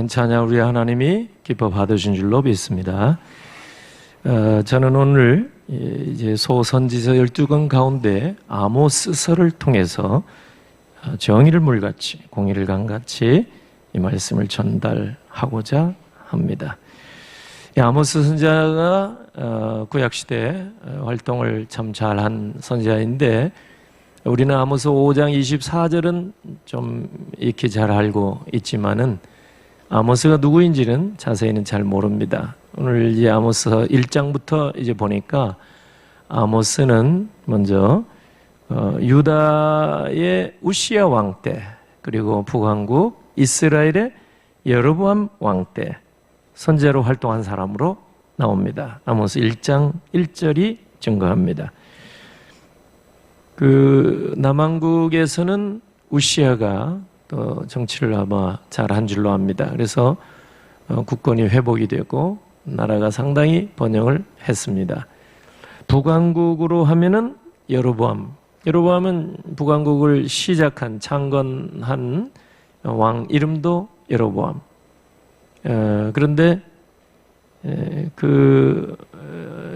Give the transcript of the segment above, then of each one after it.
찬양 우리 하나님이 기뻐 받으신 줄로 믿습니다. 저는 오늘 이제 소선지서 12권 가운데 아모스서를 통해서 정의를 물같이 공의를 강같이 이 말씀을 전달하고자 합니다. 아모스 선지자가 구약시대 활동을 참 잘한 선지자인데 우리는 아모스 5장 24절은 좀 익히 잘 알고 있지만은 아모스가 누구인지는 자세히는 잘 모릅니다. 오늘 이 아모스 1장부터 이제 보니까 아모스는 먼저 유다의 우시야 왕 때, 그리고 북왕국 이스라엘의 여로보암 왕 때 선지자로 활동한 사람으로 나옵니다. 아모스 1장 1절이 증거합니다. 남왕국에서는 우시야가 또 정치를 아마 잘한 줄로 압니다. 그래서 국권이 회복이 되고 나라가 상당히 번영을 했습니다. 북왕국으로 하면은 여로보암은 북왕국을 시작한 창건한 왕 이름도 여로보암. 그런데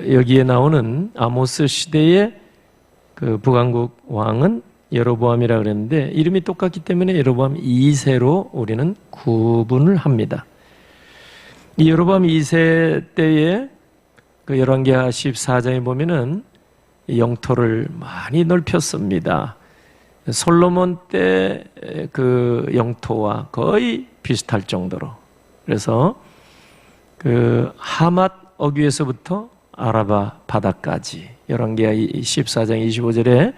여기에 나오는 아모스 시대의 그 북왕국 왕은 여로보암이라 그랬는데 이름이 똑같기 때문에 여로보암 2세로 우리는 구분을 합니다. 이 여로보암 2세 때에 그 열왕기하 14장에 보면은 영토를 많이 넓혔습니다. 솔로몬 때 그 영토와 거의 비슷할 정도로. 그래서 그 하맛 어귀에서부터 아라바 바다까지 열왕기하 14장 25절에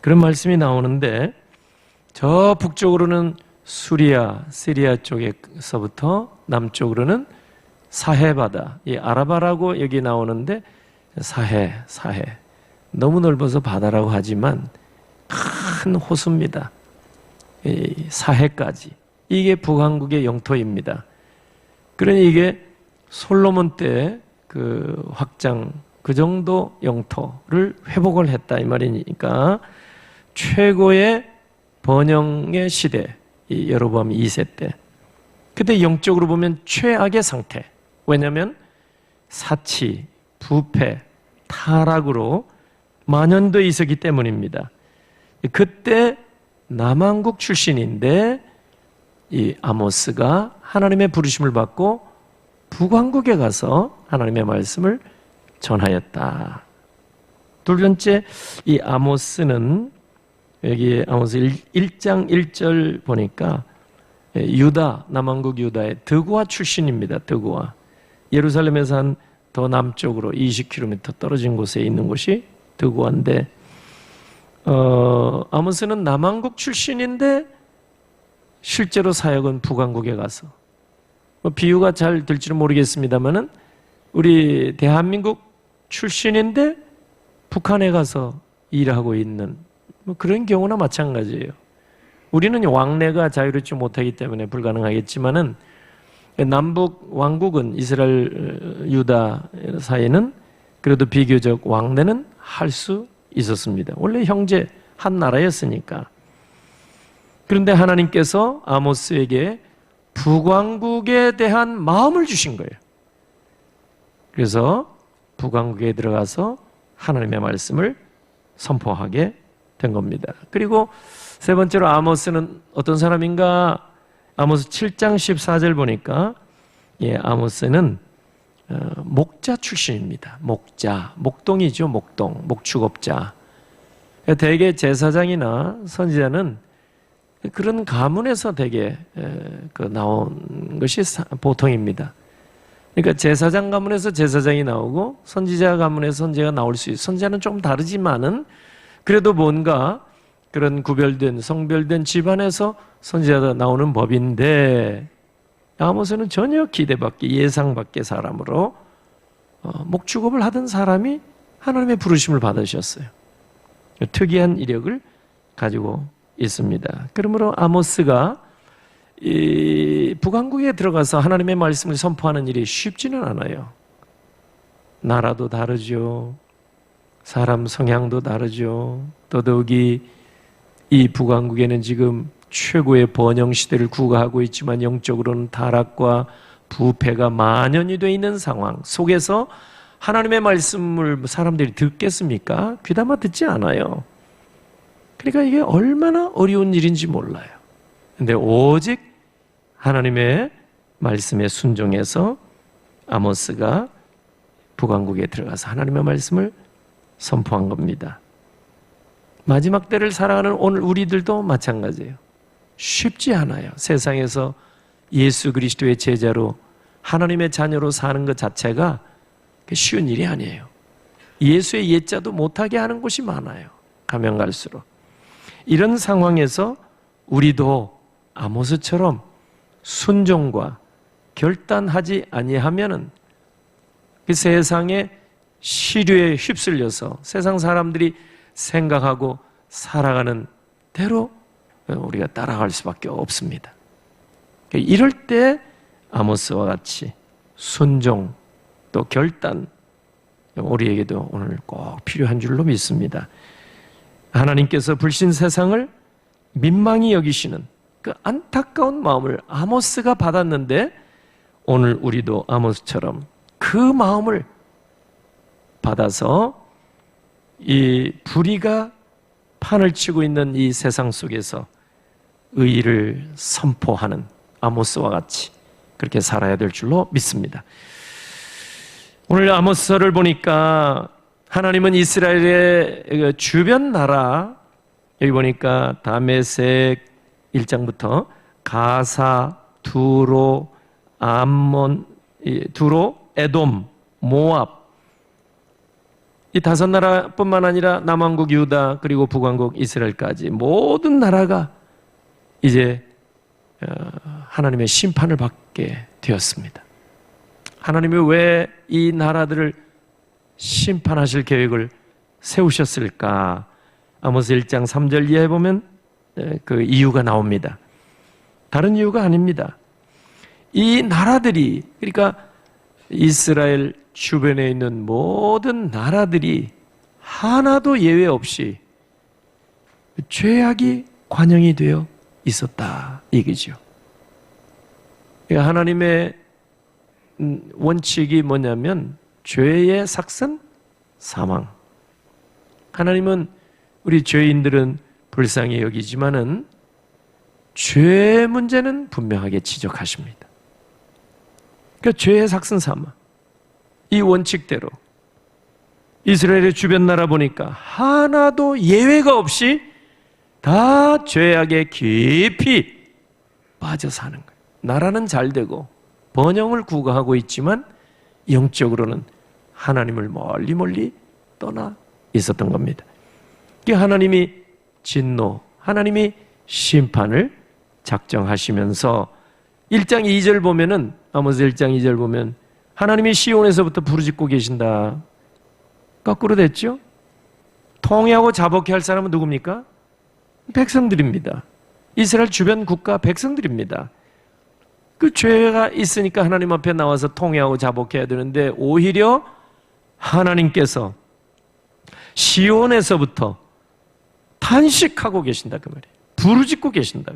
그런 말씀이 나오는데 저 북쪽으로는 시리아 쪽에서부터 남쪽으로는 사해 바다, 이 아라바라고 여기 나오는데 사해 너무 넓어서 바다라고 하지만 큰 호수입니다. 이 사해까지 이게 북왕국의 영토입니다. 그러니 이게 솔로몬 때 그 확장 그 정도 영토를 회복을 했다 이 말이니까 최고의 번영의 시대, 이 여로보암 2세 때. 그때 영적으로 보면 최악의 상태. 왜냐하면 사치, 부패, 타락으로 만연돼 있었기 때문입니다. 그때 남왕국 출신인데 이 아모스가 하나님의 부르심을 받고 북왕국에 가서 하나님의 말씀을 전하였다. 둘 번째, 이 아모스는 여기 아모스 1장 1절 보니까 남왕국 유다의 드고아 출신입니다. 드고아. 예루살렘에서 한 더 남쪽으로 20km 떨어진 곳에 있는 곳이 드고아인데 아모스는 남왕국 출신인데 실제로 사역은 북왕국에 가서 비유가 잘 될지는 모르겠습니다만은 우리 대한민국 출신인데 북한에 가서 일하고 있는 그런 경우나 마찬가지예요. 우리는 왕래가 자유롭지 못하기 때문에 불가능하겠지만은 남북 왕국은 이스라엘, 유다 사이에는 그래도 비교적 왕래는 할 수 있었습니다. 원래 형제 한 나라였으니까. 그런데 하나님께서 아모스에게 북왕국에 대한 마음을 주신 거예요. 그래서 북왕국에 들어가서 하나님의 말씀을 선포하게 된 겁니다. 그리고 세 번째로 아모스는 어떤 사람인가? 아모스 7장 14절 보니까 아모스는 목자 출신입니다. 목동이죠. 목축업자. 대개 제사장이나 선지자는 그런 가문에서 대개 나온 것이 보통입니다. 그러니까 제사장 가문에서 제사장이 나오고 선지자 가문에서 선지자가 나올 수 있어요. 선지자는 좀 다르지만은 그래도 뭔가 그런 구별된 성별된 집안에서 선지자가 나오는 법인데 아모스는 전혀 기대 밖의 예상 밖의 사람으로 목축업을 하던 사람이 하나님의 부르심을 받으셨어요. 특이한 이력을 가지고 있습니다. 그러므로 아모스가 이 북왕국에 들어가서 하나님의 말씀을 선포하는 일이 쉽지는 않아요. 나라도 다르죠. 사람 성향도 다르죠. 더더욱이 이 북왕국에는 지금 최고의 번영 시대를 구가하고 있지만 영적으로는 타락과 부패가 만연이 되어 있는 상황 속에서 하나님의 말씀을 사람들이 듣겠습니까? 귀담아 듣지 않아요. 그러니까 이게 얼마나 어려운 일인지 몰라요. 근데 오직 하나님의 말씀에 순종해서 아모스가 북왕국에 들어가서 하나님의 말씀을 선포한 겁니다. 마지막 때를 살아가는 오늘 우리들도 마찬가지예요. 쉽지 않아요. 세상에서 예수 그리스도의 제자로 하나님의 자녀로 사는 것 자체가 쉬운 일이 아니에요. 예수의 옛자도 못하게 하는 곳이 많아요. 가면 갈수록. 이런 상황에서 우리도 아모스처럼 순종과 결단하지 아니하면은 그 세상의 시류에 휩쓸려서 세상 사람들이 생각하고 살아가는 대로 우리가 따라갈 수밖에 없습니다. 이럴 때 아모스와 같이 순종 또 결단 우리에게도 오늘 꼭 필요한 줄로 믿습니다. 하나님께서 불신 세상을 민망히 여기시는 그 안타까운 마음을 아모스가 받았는데 오늘 우리도 아모스처럼 그 마음을 받아서 이 불의가 판을 치고 있는 이 세상 속에서 의의를 선포하는 아모스와 같이 그렇게 살아야 될 줄로 믿습니다. 오늘 아모스서를 보니까 하나님은 이스라엘의 주변 나라, 여기 보니까 다메섹 1장부터 가사, 두로, 암몬, 두로, 에돔, 모압 이 5나라뿐만 아니라 남왕국 유다 그리고 북왕국 이스라엘까지 모든 나라가 이제 하나님의 심판을 받게 되었습니다. 하나님이 왜 이 나라들을 심판하실 계획을 세우셨을까? 아모스 1장 3절 이하에 보면 그 이유가 나옵니다. 다른 이유가 아닙니다. 이 나라들이 그러니까 이스라엘 주변에 있는 모든 나라들이 하나도 예외 없이 죄악이 관영이 되어 있었다 이거죠. 그러니까 하나님의 원칙이 뭐냐면 죄의 삭은 사망. 하나님은 우리 죄인들은 불쌍히 여기지만은 죄 문제는 분명하게 지적하십니다. 그러니까 죄의 삭은 사망. 이 원칙대로 이스라엘의 주변 나라 보니까 하나도 예외가 없이 다 죄악에 깊이 빠져 사는 거예요. 나라는 잘 되고 번영을 구가하고 있지만 영적으로는 하나님을 멀리 멀리 떠나 있었던 겁니다. 하나님이 진노, 하나님이 심판을 작정하시면서 1장 2절 보면은 아모스 1장 2절 보면 하나님이 시온에서부터 부르짖고 계신다. 거꾸로 됐죠? 통회하고 자복해 할 사람은 누굽니까? 백성들입니다. 이스라엘 주변 국가 백성들입니다. 그 죄가 있으니까 하나님 앞에 나와서 통회하고 자복해야 되는데 오히려 하나님께서 시온에서부터 탄식하고 계신다 그 말이에요. 부르짖고 계신다.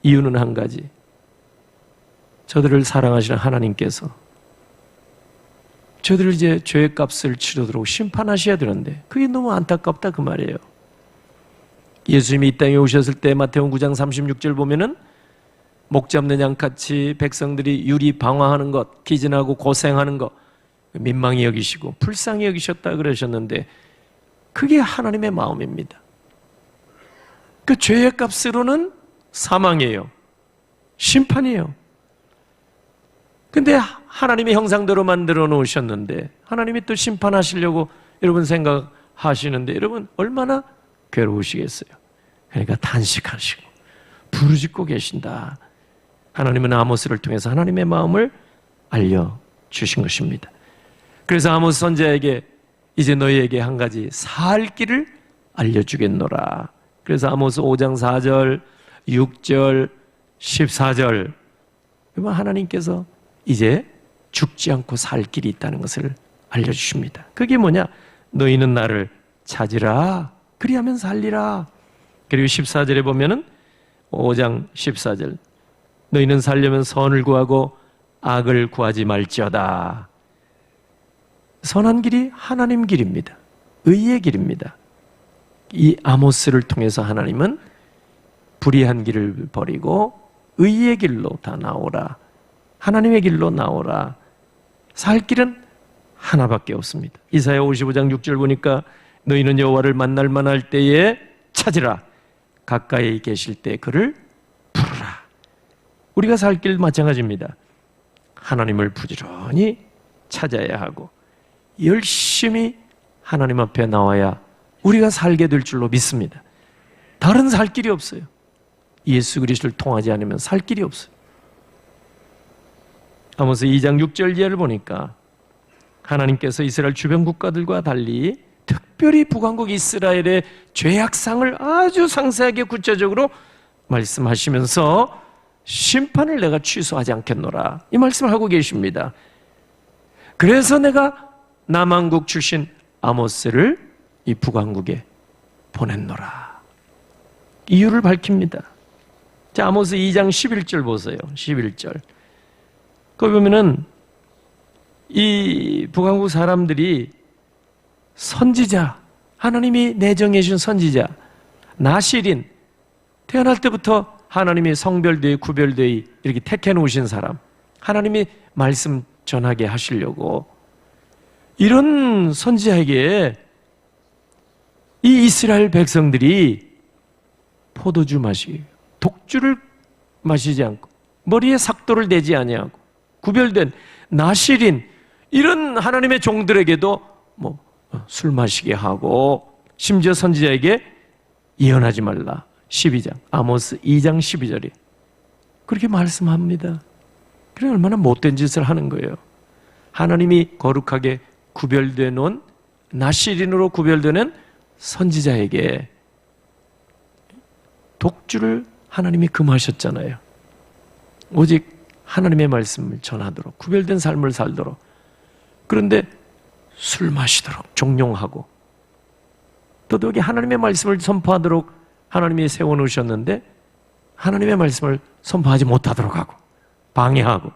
이유는 한 가지. 저들을 사랑하시는 하나님께서 저들을 이제 죄의 값을 치르도록 심판하셔야 되는데 그게 너무 안타깝다 그 말이에요. 예수님이 이 땅에 오셨을 때 마태복음 9장 36절 보면은 목 잡는 양같이 백성들이 유리방황하는 것, 기진하고 고생하는 것 민망히 여기시고 불쌍히 여기셨다 그러셨는데 그게 하나님의 마음입니다. 그 죄의 값으로는 사망이에요. 심판이에요. 근데 하나님의 형상대로 만들어 놓으셨는데 하나님이 또 심판하시려고 여러분 생각하시는데 여러분 얼마나 괴로우시겠어요. 그러니까 탄식하시고 부르짖고 계신다. 하나님은 아모스를 통해서 하나님의 마음을 알려주신 것입니다. 그래서 아모스 선지자에게 이제 너희에게 한 가지 살 길을 알려주겠노라. 그래서 아모스 5장 4절, 6절, 14절 하나님께서 이제 죽지 않고 살 길이 있다는 것을 알려주십니다. 그게 뭐냐? 너희는 나를 찾으라. 그리하면 살리라. 그리고 14절에 보면은 5장 14절 너희는 살려면 선을 구하고 악을 구하지 말지어다. 선한 길이 하나님 길입니다. 의의 길입니다. 이 아모스를 통해서 하나님은 불의한 길을 버리고 의의 길로 다 나오라. 하나님의 길로 나오라. 살 길은 하나밖에 없습니다. 이사야 55장 6절 보니까 너희는 여호와를 만날 만할 때에 찾으라. 가까이 계실 때 그를 부르라. 우리가 살 길 마찬가지입니다. 하나님을 부지런히 찾아야 하고 열심히 하나님 앞에 나와야 우리가 살게 될 줄로 믿습니다. 다른 살 길이 없어요. 예수 그리스도를 통하지 않으면 살 길이 없어요. 아모스 2장 6절 이하를 보니까 하나님께서 이스라엘 주변 국가들과 달리 특별히 북왕국 이스라엘의 죄악상을 아주 상세하게 구체적으로 말씀하시면서 심판을 내가 취소하지 않겠노라 이 말씀을 하고 계십니다. 그래서 내가 남왕국 출신 아모스를 이 북왕국에 보냈노라. 이유를 밝힙니다. 자, 아모스 2장 11절 보세요. 11절. 거기 보면은 이 북왕국 사람들이 선지자, 하나님이 내정해 주신 선지자, 나실인, 태어날 때부터 하나님이 성별되이 구별되이 이렇게 택해 놓으신 사람, 하나님이 말씀 전하게 하시려고 이런 선지자에게 이 이스라엘 백성들이 포도주 마시고 독주를 마시지 않고 머리에 삭도를 대지 아니하고 구별된 나실인 이런 하나님의 종들에게도 술 마시게 하고 심지어 선지자에게 예언하지 말라. 12장 아모스 2장 12절이 그렇게 말씀합니다. 그래 얼마나 못된 짓을 하는 거예요. 하나님이 거룩하게 구별되어 놓은 나실인으로 구별되는 선지자에게 독주를 하나님이 금하셨잖아요. 오직 하나님의 말씀을 전하도록 구별된 삶을 살도록. 그런데 술 마시도록 종용하고 더더욱이 하나님의 말씀을 선포하도록 하나님이 세워놓으셨는데 하나님의 말씀을 선포하지 못하도록 하고 방해하고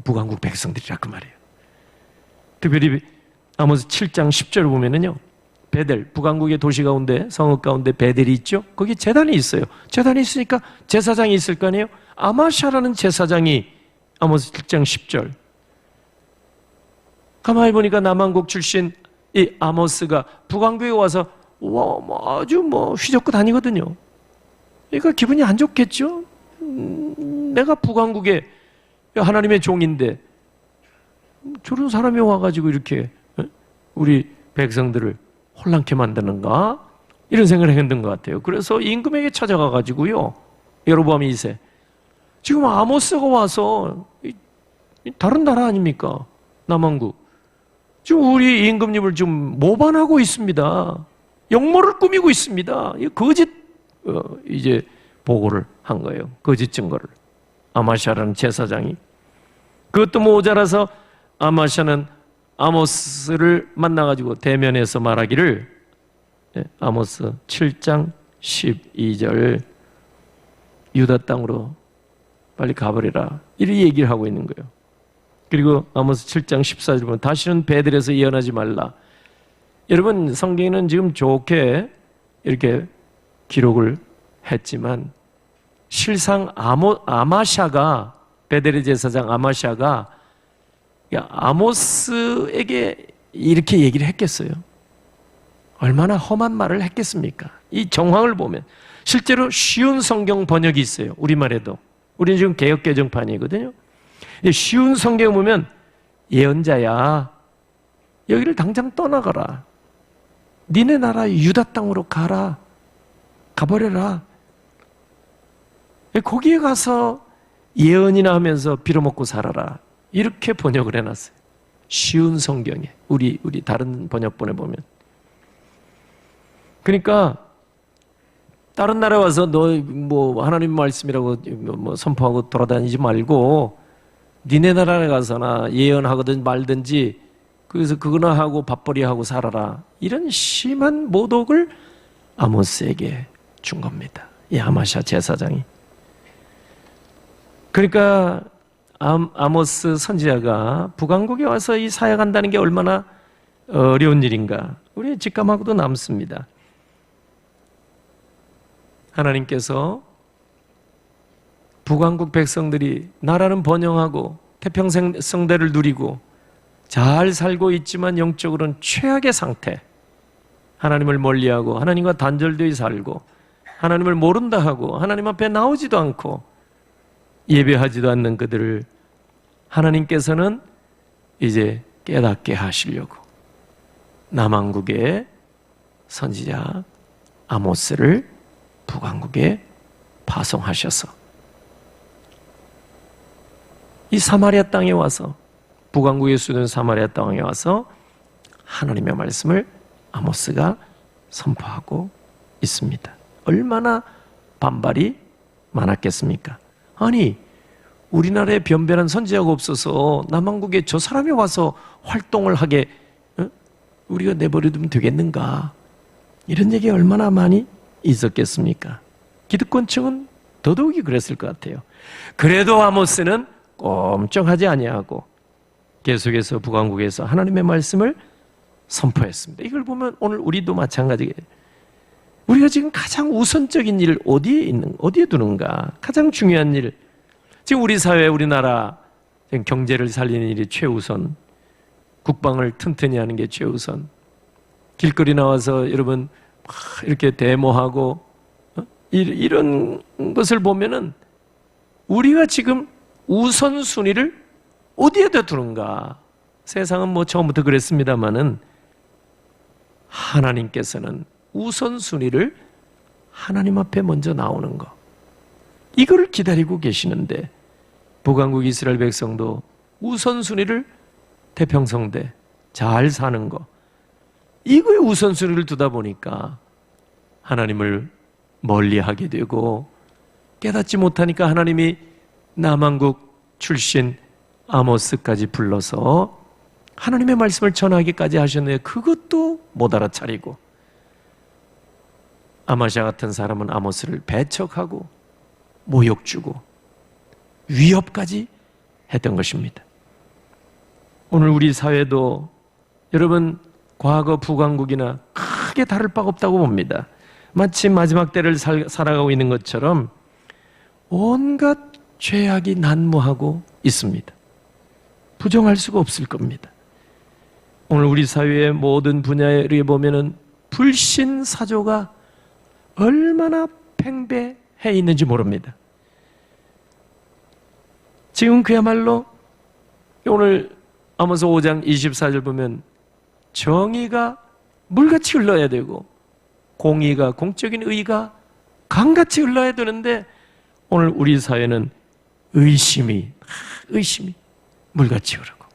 북왕국 백성들이라 그 말이에요. 특별히 아모스 7장 10절을 보면은요, 베델, 북왕국의 도시 가운데 성읍 가운데 베델이 있죠. 거기 제단이 있어요. 제단이 있으니까 제사장이 있을 거 아니에요. 아마샤라는 제사장이 아모스 7장 10절 가만히 보니까 남왕국 출신 이 아모스가 북왕국에 와서 아주 휘젓고 다니거든요. 그러니까 기분이 안 좋겠죠. 내가 북왕국에 하나님의 종인데 저런 사람이 와가지고 이렇게 우리 백성들을 혼란케 만드는가? 이런 생각을 했던 것 같아요. 그래서 임금에게 찾아가가지고요, 여로보암 2세 지금 아모스가 와서 다른 나라 아닙니까? 남왕국 지금 우리 임금님을 좀 모반하고 있습니다. 역모를 꾸미고 있습니다. 거짓 이제 보고를 한 거예요. 거짓 증거를. 아마샤라는 제사장이. 그것도 모자라서 아마샤는 아모스를 만나가지고 대면해서 말하기를, 아모스 7장 12절 유다 땅으로 빨리 가버리라 이렇게 얘기를 하고 있는 거예요. 그리고 아모스 7장 14절 보면 다시는 베델에서 예언하지 말라. 여러분 성경에는 지금 좋게 이렇게 기록을 했지만 실상 아마샤가 베델의 제사장 아마샤가 아모스에게 이렇게 얘기를 했겠어요? 얼마나 험한 말을 했겠습니까? 이 정황을 보면 실제로 쉬운 성경 번역이 있어요. 우리말에도. 우리는 지금 개역개정판이거든요. 쉬운 성경 보면 예언자야 여기를 당장 떠나가라. 니네 나라 유다 땅으로 가라. 가버려라. 거기에 가서 예언이나 하면서 빌어먹고 살아라. 이렇게 번역을 해놨어요. 쉬운 성경에. 우리 다른 번역본에 보면. 그러니까 다른 나라 와서 너 하나님 말씀이라고 선포하고 돌아다니지 말고 니네 나라에 가서나 예언하거든 말든지 그래서 그거나 하고 밥벌이 하고 살아라. 이런 심한 모독을 아모스에게 준 겁니다. 이 아마샤 제사장이. 그러니까 아모스 선지자가 북왕국에 와서 이 사역한다는 게 얼마나 어려운 일인가 우리 직감하고도 남습니다. 하나님께서 북왕국 백성들이 나라는 번영하고 태평성대를 누리고 잘 살고 있지만 영적으로는 최악의 상태, 하나님을 멀리하고 하나님과 단절되어 살고 하나님을 모른다 하고 하나님 앞에 나오지도 않고 예배하지도 않는 그들을 하나님께서는 이제 깨닫게 하시려고 남왕국의 선지자 아모스를 북왕국에 파송하셔서 이 사마리아 땅에 와서 북왕국의 수도인 사마리아 땅에 와서 하나님의 말씀을 아모스가 선포하고 있습니다. 얼마나 반발이 많았겠습니까? 아니 우리나라에 변변한 선지자가 없어서 남왕국에 저 사람이 와서 활동을 하게 우리가 내버려두면 되겠는가? 이런 얘기 얼마나 많이 있었겠습니까? 기득권층은 더더욱이 그랬을 것 같아요. 그래도 아모스는 꼼짝하지 아니하고 계속해서 북왕국에서 하나님의 말씀을 선포했습니다. 이걸 보면 오늘 우리도 마찬가지예요. 우리가 지금 가장 우선적인 일 어디에 두는가? 가장 중요한 일. 지금 우리 사회, 우리나라 경제를 살리는 일이 최우선. 국방을 튼튼히 하는 게 최우선. 길거리 나와서 여러분 이렇게 데모하고 이런 것을 보면은 우리가 지금 우선순위를 어디에다 두는가? 세상은 뭐 처음부터 그랬습니다마는 하나님께서는 우선순위를 하나님 앞에 먼저 나오는 거, 이거를 기다리고 계시는데 북왕국 이스라엘 백성도 우선순위를 태평성대 잘 사는 거, 이거에 우선순위를 두다 보니까 하나님을 멀리하게 되고 깨닫지 못하니까 하나님이 남왕국 출신 아모스까지 불러서 하나님의 말씀을 전하기까지 하셨는데 그것도 못 알아차리고 아마샤 같은 사람은 아모스를 배척하고 모욕 주고 위협까지 했던 것입니다. 오늘 우리 사회도 여러분 과거 북왕국이나 크게 다를 바가 없다고 봅니다. 마치 마지막 때를 살아가고 있는 것처럼 온갖 죄악이 난무하고 있습니다. 부정할 수가 없을 겁니다. 오늘 우리 사회의 모든 분야에 보면은 불신 사조가 얼마나 팽배해 있는지 모릅니다. 지금 그야말로 오늘 아모스 5장 24절 보면 정의가 물같이 흘러야 되고 공의가, 공적인 의가 강같이 흘러야 되는데 오늘 우리 사회는 의심이 물같이 흐르고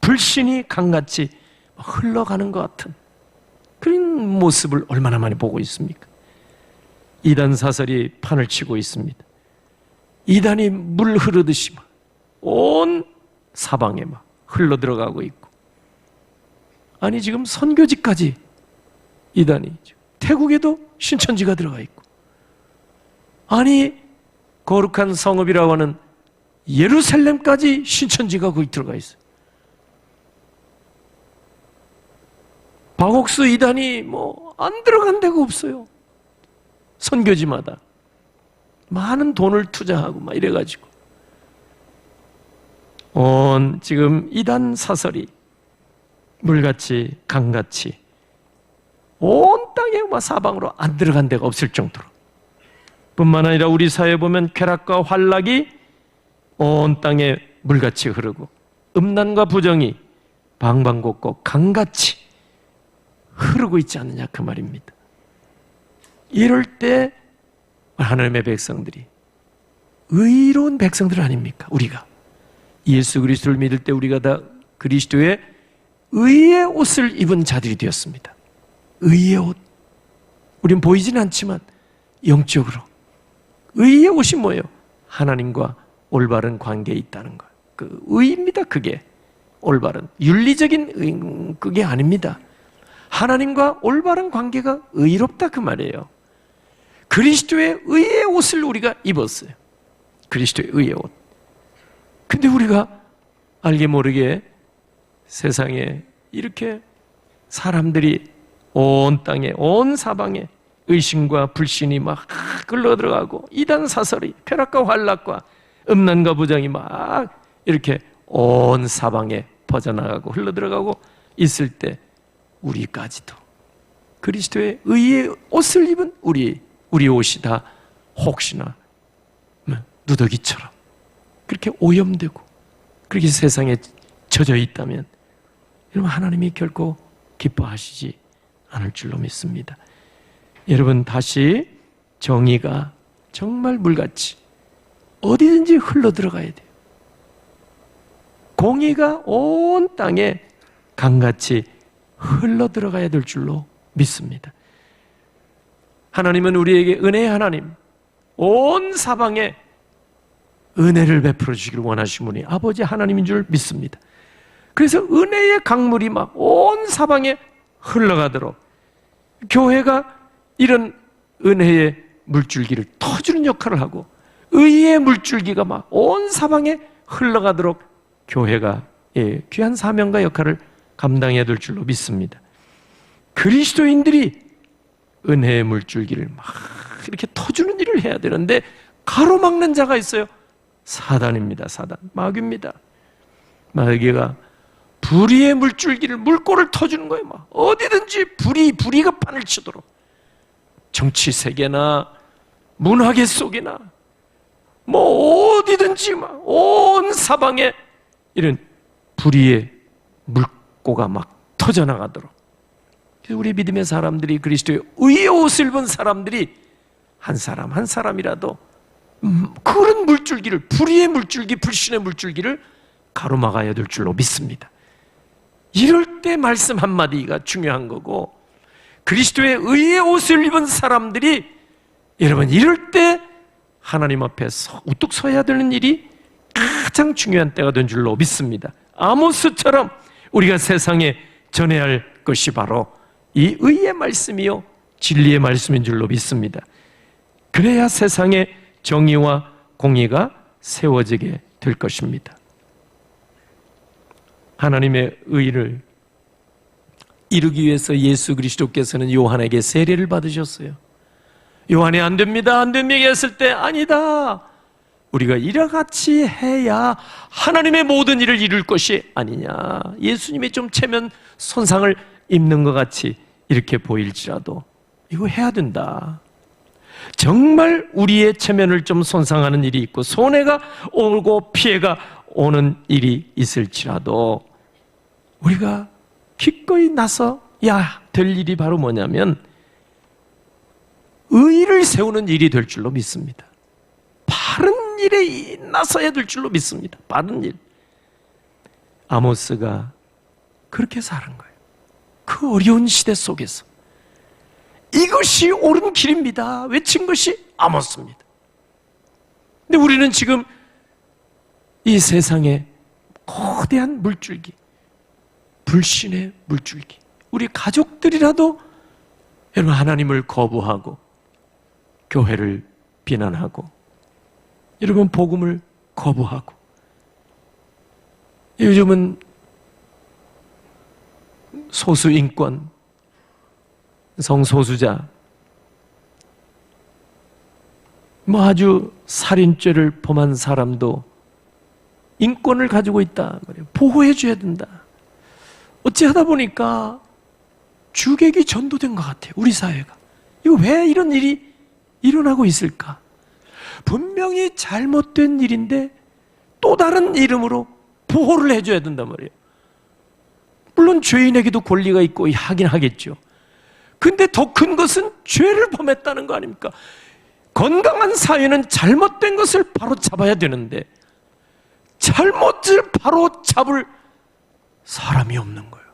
불신이 강같이 흘러가는 것 같은 그런 모습을 얼마나 많이 보고 있습니까? 이단 사설이 판을 치고 있습니다. 이단이 물 흐르듯이 온 사방에 막 흘러 들어가고 있고, 아니 지금 선교지까지 이단이, 태국에도 신천지가 들어가 있고, 아니 거룩한 성읍이라고 하는 예루살렘까지 신천지가 거기 들어가 있어요. 박옥수 이단이 안 들어간 데가 없어요. 선교지마다 많은 돈을 투자하고 막 이래가지고 지금 이단 사설이 물같이 강같이 온 땅에 사방으로 안 들어간 데가 없을 정도로, 뿐만 아니라 우리 사회에 보면 쾌락과 환락이 온 땅에 물같이 흐르고 음란과 부정이 방방곡곡 강같이 흐르고 있지 않느냐 그 말입니다. 이럴 때 하나님의 백성들이 의로운 백성들 아닙니까? 우리가 예수 그리스도를 믿을 때 우리가 다 그리스도의 의의 옷을 입은 자들이 되었습니다. 의의 옷. 우린 보이지는 않지만 영적으로 의의 옷이 뭐예요? 하나님과 올바른 관계에 있다는 것. 그 의입니다. 그게 올바른 윤리적인 그게 아닙니다. 하나님과 올바른 관계가 의롭다 그 말이에요. 그리스도의 의의 옷을 우리가 입었어요. 그리스도의 의의 옷. 근데 우리가 알게 모르게 세상에 이렇게 사람들이 온 땅에, 온 사방에 의심과 불신이 막 끌려들어가고 이단 사설이 쾌락과 환락과 음란과 부정이 막 이렇게 온 사방에 퍼져나가고 흘러들어가고 있을 때 우리까지도 그리스도의 의의 옷을 입은 우리 옷이 다 혹시나 누더기처럼 그렇게 오염되고 그렇게 세상에 젖어 있다면 여러분, 하나님이 결코 기뻐하시지 않을 줄로 믿습니다. 여러분, 다시 정의가 정말 물같이 어디든지 흘러들어가야 돼요. 공의가 온 땅에 강같이 흘러들어가야 될 줄로 믿습니다. 하나님은 우리에게 은혜의 하나님, 온 사방에 은혜를 베풀어 주시기를 원하시는 분이 아버지 하나님인 줄 믿습니다. 그래서 은혜의 강물이 막 온 사방에 흘러가도록 교회가 이런 은혜의 물줄기를 터주는 역할을 하고 의의 물줄기가 막 온 사방에 흘러가도록 교회가 귀한 사명과 역할을 감당해야 될 줄로 믿습니다. 그리스도인들이 은혜의 물줄기를 막 이렇게 터주는 일을 해야 되는데 가로막는 자가 있어요. 사단입니다. 사단, 마귀입니다. 마귀가 불의의 물줄기를, 물꼬를 터주는 거예요. 막 어디든지 불의가 판을 치도록 정치 세계나 문화계 속이나 뭐 어디든지 막 온 사방에 이런 불의의 물꼬가 막 터져나가도록, 우리 믿음의 사람들이, 그리스도의 의의 옷을 입은 사람들이 한 사람 한 사람이라도 그런 물줄기를, 불의의 물줄기, 불신의 물줄기를 가로막아야 될 줄로 믿습니다. 이럴 때 말씀 한마디가 중요한 거고, 그리스도의 의의 옷을 입은 사람들이 여러분 이럴 때 하나님 앞에 우뚝 서야 되는 일이 가장 중요한 때가 된 줄로 믿습니다. 아모스처럼 우리가 세상에 전해야 할 것이 바로 이 의의 말씀이요 진리의 말씀인 줄로 믿습니다. 그래야 세상에 정의와 공의가 세워지게 될 것입니다. 하나님의 의를 이루기 위해서 예수 그리스도께서는 요한에게 세례를 받으셨어요. 요한이 안 됩니다, 안 됩니다 했을 때 아니다, 우리가 이러같이 해야 하나님의 모든 일을 이룰 것이 아니냐, 예수님이 좀 체면 손상을 입는 것 같이 이렇게 보일지라도 이거 해야 된다. 정말 우리의 체면을 좀 손상하는 일이 있고 손해가 오고 피해가 오는 일이 있을지라도 우리가 기꺼이 나서야 될 일이 바로 뭐냐면 의를 세우는 일이 될 줄로 믿습니다. 바른 일에 나서야 될 줄로 믿습니다. 바른 일. 아모스가 그렇게 사는 거예요. 그 어려운 시대 속에서 이것이 옳은 길입니다 외친 것이 아모스입니다. 근데 우리는 지금 이 세상에 거대한 물줄기, 불신의 물줄기, 우리 가족들이라도 여러분 하나님을 거부하고 교회를 비난하고 여러분 복음을 거부하고, 요즘은 소수인권, 성소수자, 뭐 아주 살인죄를 범한 사람도 인권을 가지고 있다 말이에요. 보호해 줘야 된다. 어찌하다 보니까 주객이 전도된 것 같아요. 우리 사회가. 이거 왜 이런 일이 일어나고 있을까? 분명히 잘못된 일인데 또 다른 이름으로 보호를 해줘야 된단 말이에요. 물론 죄인에게도 권리가 있고 하긴 하겠죠. 근데 더 큰 것은 죄를 범했다는 거 아닙니까? 건강한 사회는 잘못된 것을 바로 잡아야 되는데 잘못을 바로 잡을 사람이 없는 거예요.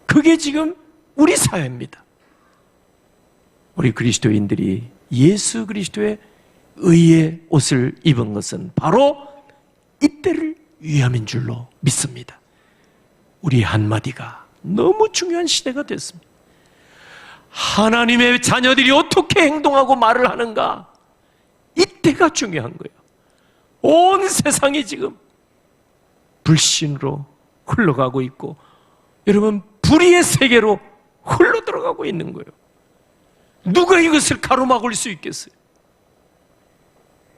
그게 지금 우리 사회입니다. 우리 그리스도인들이 예수 그리스도의 의의 옷을 입은 것은 바로 이때를 위함인 줄로 믿습니다. 우리 한마디가 너무 중요한 시대가 됐습니다. 하나님의 자녀들이 어떻게 행동하고 말을 하는가? 이때가 중요한 거예요. 온 세상이 지금 불신으로 흘러가고 있고, 여러분, 불의의 세계로 흘러 들어가고 있는 거예요. 누가 이것을 가로막을 수 있겠어요?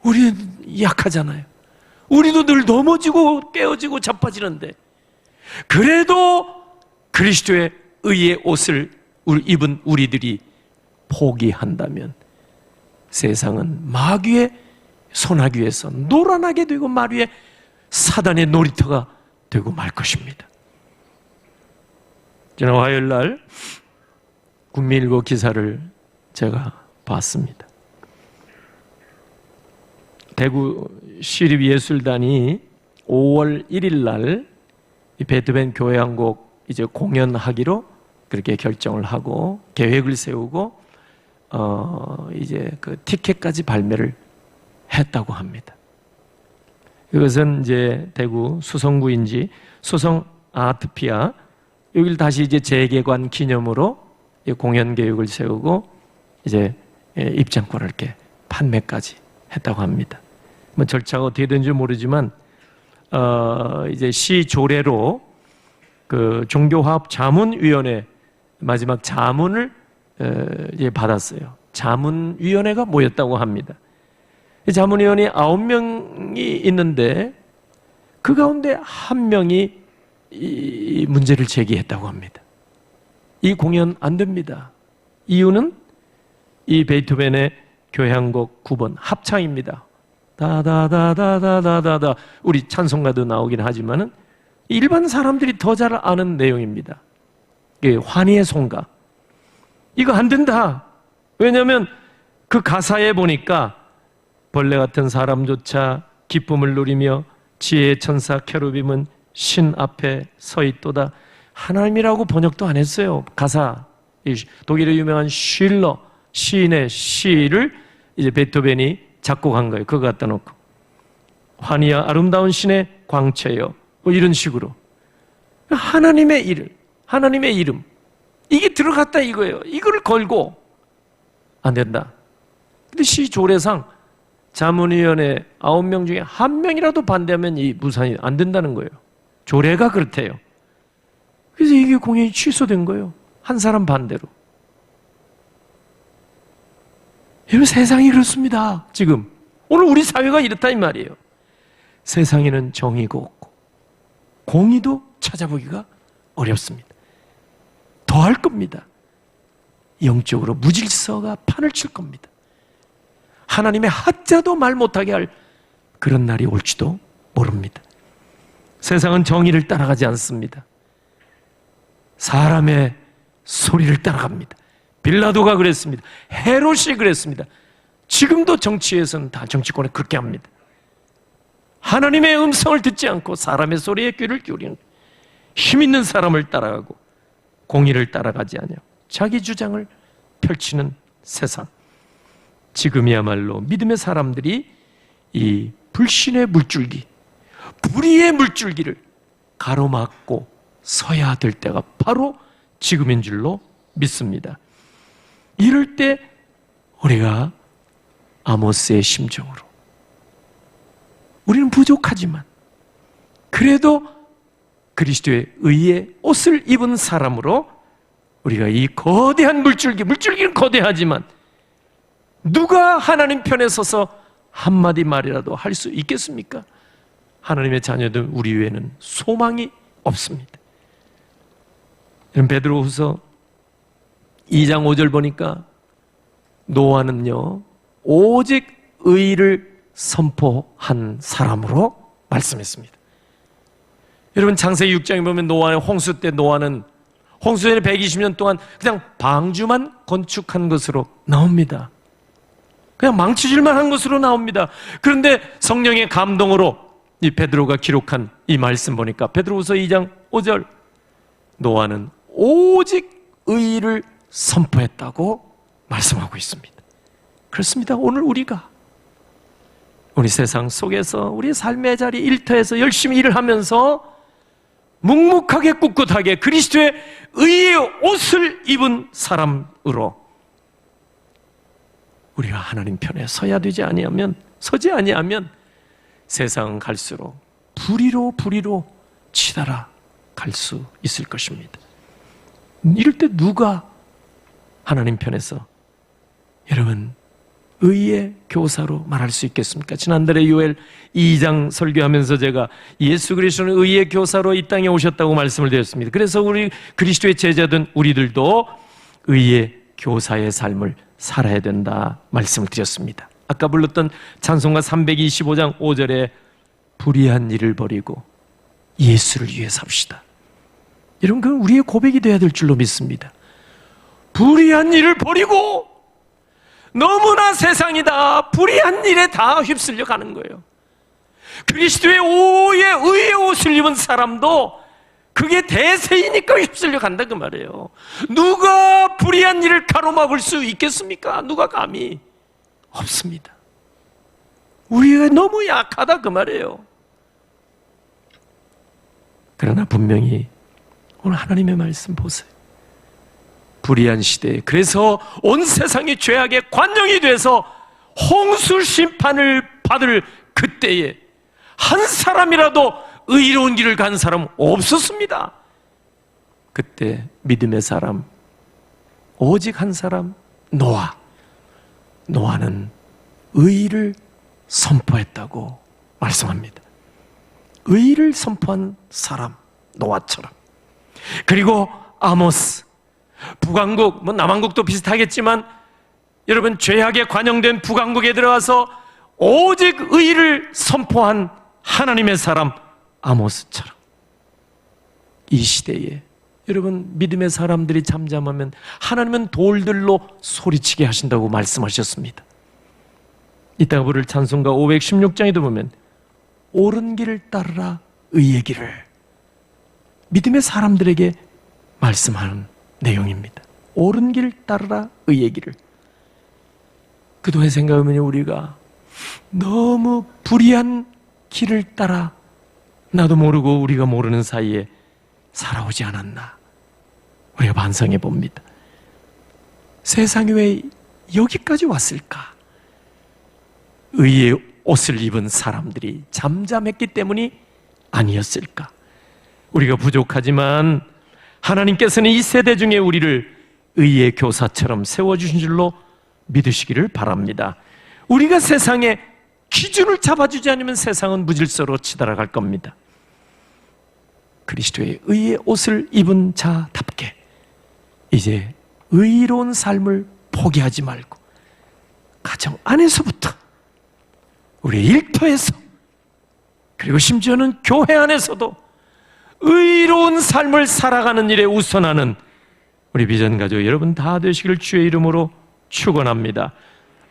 우리는 약하잖아요. 우리도 늘 넘어지고 깨어지고 자빠지는데, 그래도 그리스도의 의의 옷을 입은 우리들이 포기한다면 세상은 마귀의 소나기에서 노란하게 되고 말 위에 사단의 놀이터가 되고 말 것입니다. 지난 화요일 날 국민일보 기사를 제가 봤습니다. 대구 시립예술단이 5월 1일 날 베토벤 교회 한 곡 이제 공연하기로 그렇게 결정을 하고 계획을 세우고 이제 그 티켓까지 발매를 했다고 합니다. 이것은 이제 대구 수성구인지 수성 아트피아 여기를 다시 이제 재개관 기념으로 공연 계획을 세우고 이제 입장권을 이렇게 판매까지 했다고 합니다. 뭐 절차가 어떻게 되는지 모르지만 이제 시 조례로 그 종교화합자문위원회 마지막 자문을 이제 받았어요. 자문위원회가 모였다고 합니다. 자문위원이 9명이 있는데 그 가운데 1명이 이 문제를 제기했다고 합니다. 이 공연 안 됩니다. 이유는 이 베토벤의 교향곡 9번 합창입니다. 다다다다다다다 우리 찬송가도 나오긴 하지만은 일반 사람들이 더 잘 아는 내용입니다. 환희의 송가. 이거 안 된다. 왜냐하면 그 가사에 보니까 벌레 같은 사람조차 기쁨을 누리며 지혜의 천사 케루빔은 신 앞에 서 있도다. 하나님이라고 번역도 안 했어요. 가사. 독일의 유명한 쉴러 시인의 시를 이제 베토벤이 작곡한 거예요. 그거 갖다 놓고 환희야 아름다운 신의 광채여 뭐 이런 식으로 하나님의 이름 이게 들어갔다 이거예요. 이걸 걸고 안 된다. 근데 시 조례상 자문위원회 9명 중에 1명이라도 반대하면 이 무산이 안 된다는 거예요. 조례가 그렇대요. 그래서 이게 공연이 취소된 거예요. 한 사람 반대로. 여러분 세상이 그렇습니다. 지금 오늘 우리 사회가 이렇다 이 말이에요. 세상에는 정의가 없고 공의도 찾아보기가 어렵습니다. 더 할 겁니다. 영적으로 무질서가 판을 칠 겁니다. 하나님의 하자도 말 못하게 할 그런 날이 올지도 모릅니다. 세상은 정의를 따라가지 않습니다. 사람의 소리를 따라갑니다. 빌라도가 그랬습니다. 헤롯이 그랬습니다. 지금도 정치에서는 다 정치권에 그렇게 합니다. 하나님의 음성을 듣지 않고 사람의 소리에 귀를 기울이는 힘 있는 사람을 따라가고 공의를 따라가지 않아 자기 주장을 펼치는 세상. 지금이야말로 믿음의 사람들이 이 불신의 물줄기, 불의의 물줄기를 가로막고 서야 될 때가 바로 지금인 줄로 믿습니다. 이럴 때 우리가 아모스의 심정으로 우리는 부족하지만 그래도 그리스도의 의의 옷을 입은 사람으로 우리가 이 거대한 물줄기는 거대하지만 누가 하나님 편에 서서 한마디 말이라도 할 수 있겠습니까? 하나님의 자녀들 우리 외에는 소망이 없습니다. 베드로후서 2장 5절 보니까 노아는요 오직 의를 선포한 사람으로 말씀했습니다. 여러분 창세기 6장에 보면 노아의 홍수 때 노아는 홍수 전에 120년 동안 그냥 방주만 건축한 것으로 나옵니다. 그냥 망치질만 한 것으로 나옵니다. 그런데 성령의 감동으로 이 베드로가 기록한 이 말씀 보니까 베드로후서 2장 5절 노아는 오직 의를 선포했다고 말씀하고 있습니다. 그렇습니다. 오늘 우리가 우리 세상 속에서 우리 삶의 자리 일터에서 열심히 일을 하면서 묵묵하게 꿋꿋하게 그리스도의 의의 옷을 입은 사람으로 우리가 하나님 편에 서지 아니하면 세상은 갈수록 불의로 치달아 갈 수 있을 것입니다. 이럴 때 누가 하나님 편에서 여러분 의의 교사로 말할 수 있겠습니까? 지난달에 요엘 2장 설교하면서 제가 예수 그리스도는 의의 교사로 이 땅에 오셨다고 말씀을 드렸습니다. 그래서 우리 그리스도의 제자된 우리들도 의의 교사의 삶을 살아야 된다 말씀을 드렸습니다. 아까 불렀던 찬송가 325장 5절에 불의한 일을 버리고 예수를 위해 삽시다. 이런 건 우리의 고백이 되어야 될 줄로 믿습니다. 불의한 일을 버리고 너무나 세상이다 불의한 일에 다 휩쓸려 가는 거예요. 그리스도의 의의 옷을 입은 사람도 그게 대세이니까 휩쓸려 간다 그 말이에요. 누가 불의한 일을 가로막을 수 있겠습니까? 누가 감히? 없습니다. 우리가 너무 약하다 그 말이에요. 그러나 분명히 오늘 하나님의 말씀 보세요. 불의한 시대에 그래서 온 세상이 죄악의 관영이 돼서 홍수 심판을 받을 그때에 한 사람이라도 의로운 길을 간 사람 없었습니다. 그때 믿음의 사람 오직 한 사람 노아는 의를 선포했다고 말씀합니다. 의를 선포한 사람 노아처럼. 그리고 아모스 북왕국 남왕국도 비슷하겠지만 여러분 죄악에 관영된 북왕국에 들어가서 오직 의를 선포한 하나님의 사람 아모스처럼 이 시대에 여러분 믿음의 사람들이 잠잠하면 하나님은 돌들로 소리치게 하신다고 말씀하셨습니다. 이따가 부를 찬송가 516장에도 보면 옳은 길을 따르라 의의 길을 믿음의 사람들에게 말씀하는 내용입니다. 옳은 길을 따르라 의의 길을. 그동안 생각하면 우리가 너무 불의한 길을 따라 나도 모르고 우리가 모르는 사이에 살아오지 않았나 우리가 반성해 봅니다. 세상이 왜 여기까지 왔을까? 의의 옷을 입은 사람들이 잠잠했기 때문이 아니었을까? 우리가 부족하지만 하나님께서는 이 세대 중에 우리를 의의 교사처럼 세워주신 줄로 믿으시기를 바랍니다. 우리가 세상에 기준을 잡아주지 않으면 세상은 무질서로 치달아갈 겁니다. 그리스도의 의의 옷을 입은 자답게 이제 의로운 삶을 포기하지 말고 가정 안에서부터 우리의 일터에서 그리고 심지어는 교회 안에서도 의로운 삶을 살아가는 일에 우선하는 우리 비전가족 여러분 다 되시기를 주의 이름으로 축원합니다.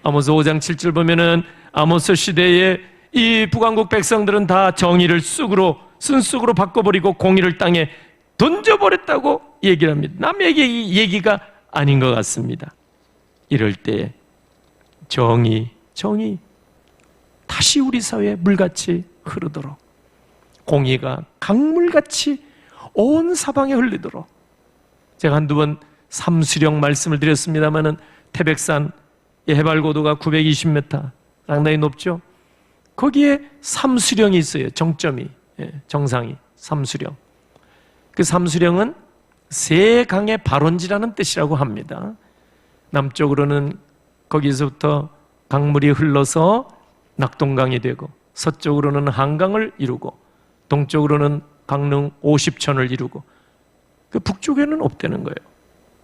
아모스 5장 7절 보면은 아모스 시대에 이 북왕국 백성들은 다 정의를 쓴쑥으로 바꿔버리고 공의를 땅에 던져버렸다고 얘기를 합니다. 남에게 얘기가 아닌 것 같습니다. 이럴 때 정의 다시 우리 사회에 물같이 흐르도록 공의가 강물같이 온 사방에 흘리도록 제가 한두 번 삼수령 말씀을 드렸습니다마는 태백산 해발고도가 920m 상당히 높죠. 거기에 삼수령이 있어요. 정점이 정상이 삼수령. 그 삼수령은 세 강의 발원지라는 뜻이라고 합니다. 남쪽으로는 거기서부터 강물이 흘러서 낙동강이 되고 서쪽으로는 한강을 이루고 동쪽으로는 강릉 50천을 이루고 그 북쪽에는 없다는 거예요.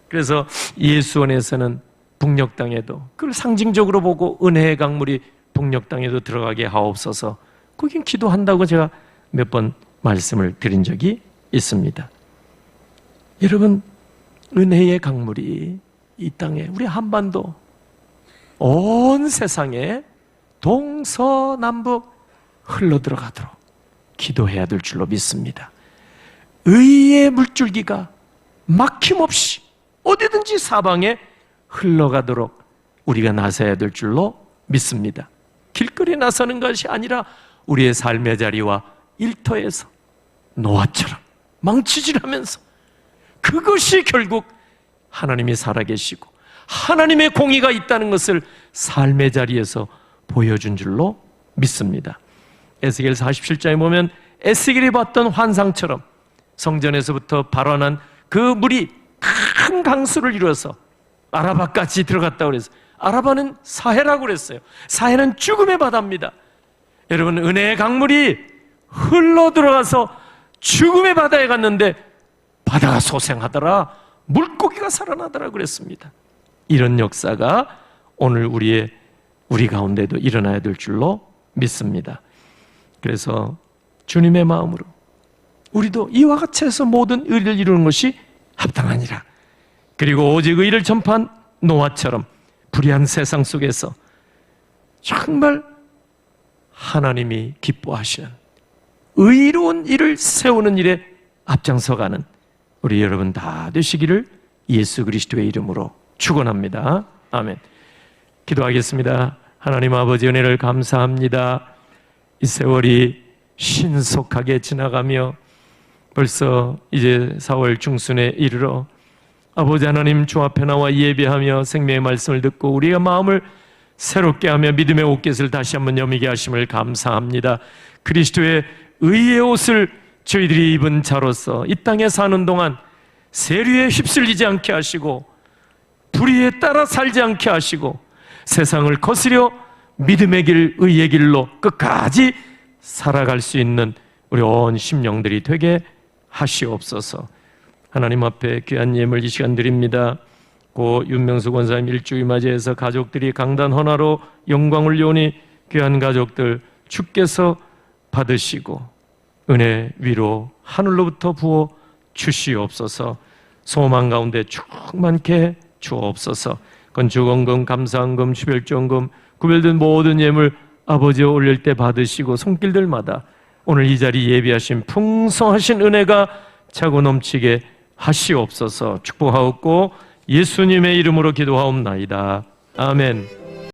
그래서 예수원에서는 북녘 땅에도 그걸 상징적으로 보고 은혜의 강물이 북녘 땅에도 들어가게 하옵소서 거긴 기도한다고 제가 몇 번 말씀을 드린 적이 있습니다. 여러분 은혜의 강물이 이 땅에 우리 한반도 온 세상에 동서남북 흘러들어가도록 기도해야 될 줄로 믿습니다. 의의 물줄기가 막힘없이 어디든지 사방에 흘러가도록 우리가 나서야 될 줄로 믿습니다. 길거리에 나서는 것이 아니라 우리의 삶의 자리와 일터에서 노아처럼 망치질하면서 그것이 결국 하나님이 살아계시고 하나님의 공의가 있다는 것을 삶의 자리에서 보여준 줄로 믿습니다. 에스겔 47장에 보면 에스겔이 봤던 환상처럼 성전에서부터 발원한 그 물이 큰 강수를 이루어서 아라바까지 들어갔다고 그랬어요. 아라바는 사해라고 그랬어요. 사해는 죽음의 바다입니다. 여러분, 은혜의 강물이 흘러 들어가서 죽음의 바다에 갔는데 바다가 소생하더라, 물고기가 살아나더라 그랬습니다. 이런 역사가 오늘 우리 가운데도 일어나야 될 줄로 믿습니다. 그래서 주님의 마음으로 우리도 이와 같이 해서 모든 의를 이루는 것이 합당하니라. 그리고 오직 의를 전파한 노아처럼 불의한 세상 속에서 정말 하나님이 기뻐하시는 의로운 일을 세우는 일에 앞장서가는 우리 여러분 다 되시기를 예수 그리스도의 이름으로 축원합니다. 아멘. 기도하겠습니다. 하나님 아버지, 은혜를 감사합니다. 이 세월이 신속하게 지나가며 벌써 이제 4월 중순에 이르러 아버지 하나님 주 앞에 나와 예배하며 생명의 말씀을 듣고 우리가 마음을 새롭게 하며 믿음의 옷깃을 다시 한번 여미게 하심을 감사합니다. 그리스도의 의의 옷을 저희들이 입은 자로서 이 땅에 사는 동안 세류에 휩쓸리지 않게 하시고 불의에 따라 살지 않게 하시고 세상을 거스려 믿음의 길, 의의 길로 끝까지 살아갈 수 있는 우리 온 심령들이 되게 하시옵소서. 하나님 앞에 귀한 예물 이 시간 드립니다. 고 윤명수 권사님 일주일 맞이해서 가족들이 강단 헌화로 영광을 요니 귀한 가족들 주께서 받으시고 은혜 위로 하늘로부터 부어 주시옵소서. 소망 가운데 충만케 주옵소서. 건축원금, 감사원금, 주별주원금 구별된 모든 예물 아버지에 올릴 때 받으시고 손길들마다 오늘 이 자리 예비하신 풍성하신 은혜가 차고 넘치게 하시옵소서. 축복하옵고 예수님의 이름으로 기도하옵나이다. 아멘.